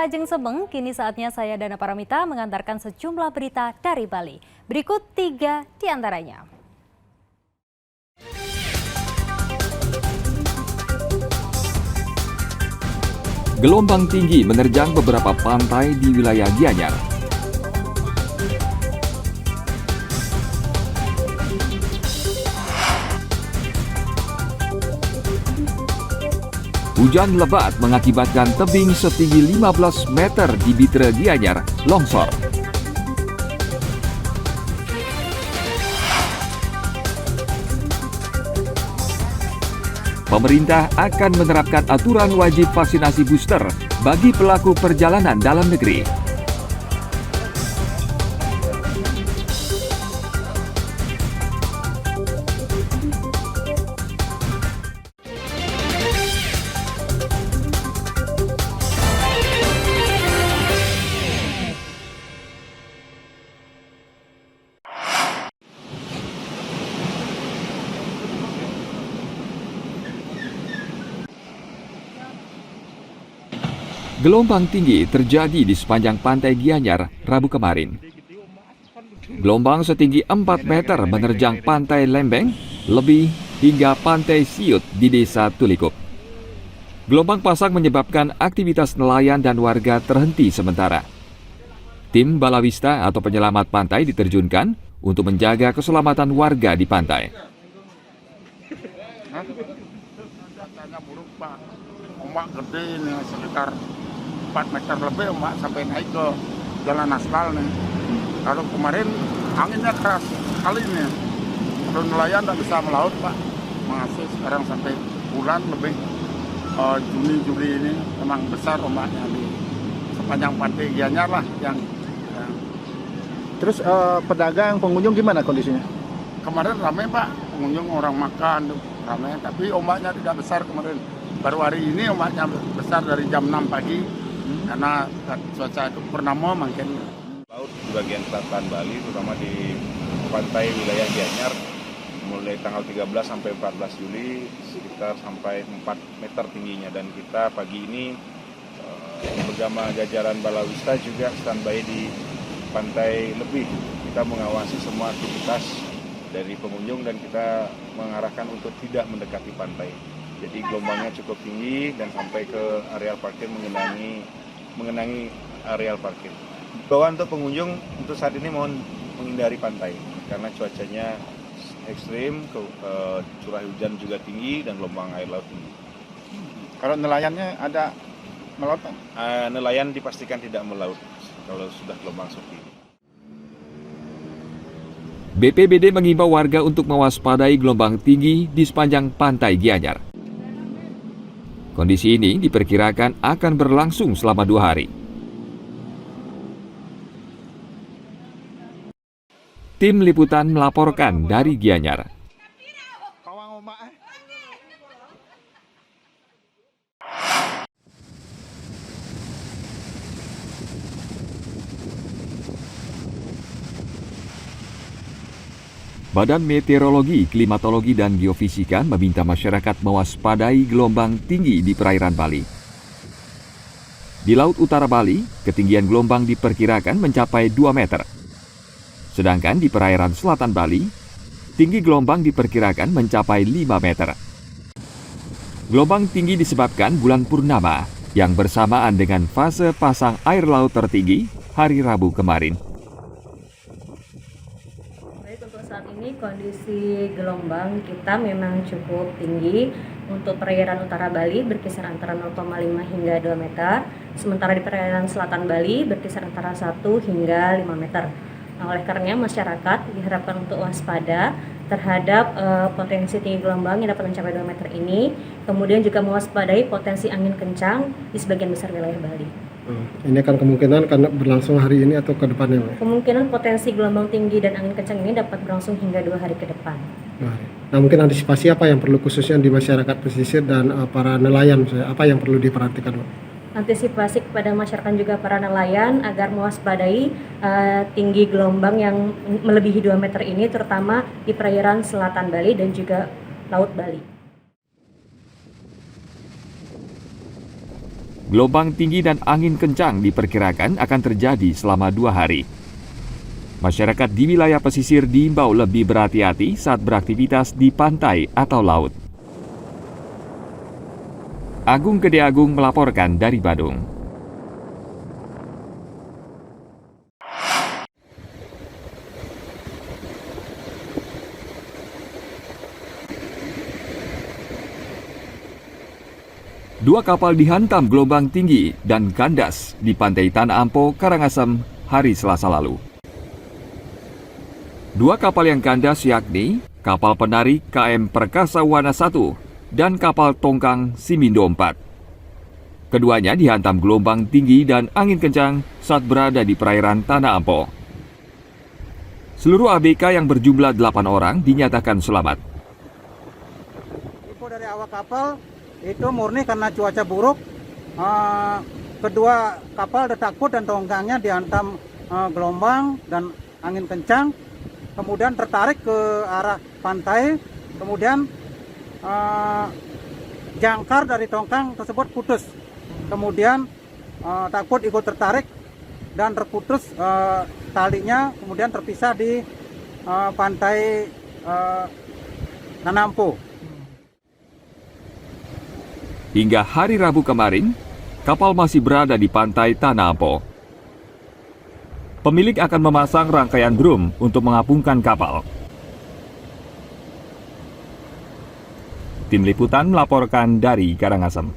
Pemirsa Ajeng Sebeng, kini saatnya saya Dana Paramita mengantarkan sejumlah berita dari Bali. Berikut 3 di antaranya. Gelombang tinggi menerjang beberapa pantai di wilayah Gianyar. Hujan lebat mengakibatkan tebing setinggi 15 meter di Bitre Gianyar longsor. Pemerintah akan menerapkan aturan wajib vaksinasi booster bagi pelaku perjalanan dalam negeri. Gelombang tinggi terjadi di sepanjang pantai Gianyar Rabu kemarin. Gelombang setinggi 4 meter menerjang pantai Lembeng, lebih hingga pantai Siut di desa Tulikup. Gelombang pasang menyebabkan aktivitas nelayan dan warga terhenti sementara. Tim balawista atau penyelamat pantai diterjunkan untuk menjaga keselamatan warga di pantai. Cuacanya buruk, Pak. Ombak gede ini sekitar 4 meter lebih ombak sampai naik ke jalan aspal nih. Kalau kemarin anginnya keras sekali nih. Kalau nelayan tidak bisa melaut, Pak. Masih sekarang sampai bulan lebih Juni-Juli ini memang besar ombaknya di sepanjang pantai Gianyar lah yang. Terus pedagang, pengunjung gimana kondisinya? Kemarin ramai, Pak, pengunjung orang makan ramai, tapi ombaknya tidak besar kemarin. Baru hari ini ombaknya besar dari jam 6 pagi karena cuaca itu purnama makin. Laut di bagian selatan Bali, terutama di pantai wilayah Gianyar, mulai tanggal 13 sampai 14 Juli sekitar sampai 4 meter tingginya, dan kita pagi ini bersama jajaran balawista juga standby di pantai lebih. Kita mengawasi semua aktivitas dari pengunjung dan kita mengarahkan untuk tidak mendekati pantai. Jadi gelombangnya cukup tinggi dan sampai ke areal parkir mengenangi areal parkir. Bahwa untuk pengunjung untuk saat ini mohon menghindari pantai karena cuacanya ekstrim, curah hujan juga tinggi dan gelombang air laut tinggi. Kalau nelayannya ada melaut, Pak? Nelayan dipastikan tidak melaut kalau sudah gelombang seperti ini. BPBD mengimbau warga untuk mewaspadai gelombang tinggi di sepanjang pantai Gianyar. Kondisi ini diperkirakan akan berlangsung selama 2 hari. Tim liputan melaporkan dari Gianyar. Badan Meteorologi, Klimatologi, dan Geofisika meminta masyarakat mewaspadai gelombang tinggi di perairan Bali. Di Laut Utara Bali, ketinggian gelombang diperkirakan mencapai 2 meter. Sedangkan di perairan selatan Bali, tinggi gelombang diperkirakan mencapai 5 meter. Gelombang tinggi disebabkan bulan purnama yang bersamaan dengan fase pasang air laut tertinggi hari Rabu kemarin. Saat ini kondisi gelombang kita memang cukup tinggi. Untuk perairan utara Bali berkisar antara 0,5 hingga 2 meter, sementara di perairan selatan Bali berkisar antara 1 hingga 5 meter. Nah, oleh karenanya masyarakat diharapkan untuk waspada terhadap potensi tinggi gelombang yang dapat mencapai 2 meter ini, kemudian juga mewaspadai potensi angin kencang di sebagian besar wilayah Bali. Ini kan kemungkinan karena berlangsung hari ini atau ke depannya, Pak? Kemungkinan potensi gelombang tinggi dan angin kencang ini dapat berlangsung hingga 2 hari ke depan. Nah, mungkin antisipasi apa yang perlu khususnya di masyarakat pesisir dan para nelayan, apa yang perlu diperhatikan, Pak? Antisipasi kepada masyarakat juga para nelayan agar mewaspadai tinggi gelombang yang melebihi 2 meter ini, terutama di perairan selatan Bali dan juga Laut Bali. Gelombang tinggi dan angin kencang diperkirakan akan terjadi selama 2 hari. Masyarakat di wilayah pesisir diimbau lebih berhati-hati saat beraktivitas di pantai atau laut. Agung Gede Agung melaporkan dari Badung. Dua kapal dihantam gelombang tinggi dan kandas di pantai Tanah Ampo, Karangasem, hari Selasa lalu. Dua kapal yang kandas yakni kapal penari KM Perkasa Wana 1 dan kapal tongkang Simindo 4. Keduanya dihantam gelombang tinggi dan angin kencang saat berada di perairan Tanah Ampo. Seluruh ABK yang berjumlah 8 orang dinyatakan selamat. Info dari awak kapal itu murni karena cuaca buruk. Kedua kapal takut dan tongkangnya dihantam gelombang dan angin kencang, kemudian tertarik ke arah pantai, kemudian jangkar dari tongkang tersebut putus, kemudian takut ikut tertarik dan terputus talinya, kemudian terpisah di pantai Tanah Ampo. Hingga hari Rabu kemarin, kapal masih berada di pantai Tanah Ampo. Pemilik akan memasang rangkaian drum untuk mengapungkan kapal. Tim Liputan melaporkan dari Karangasem.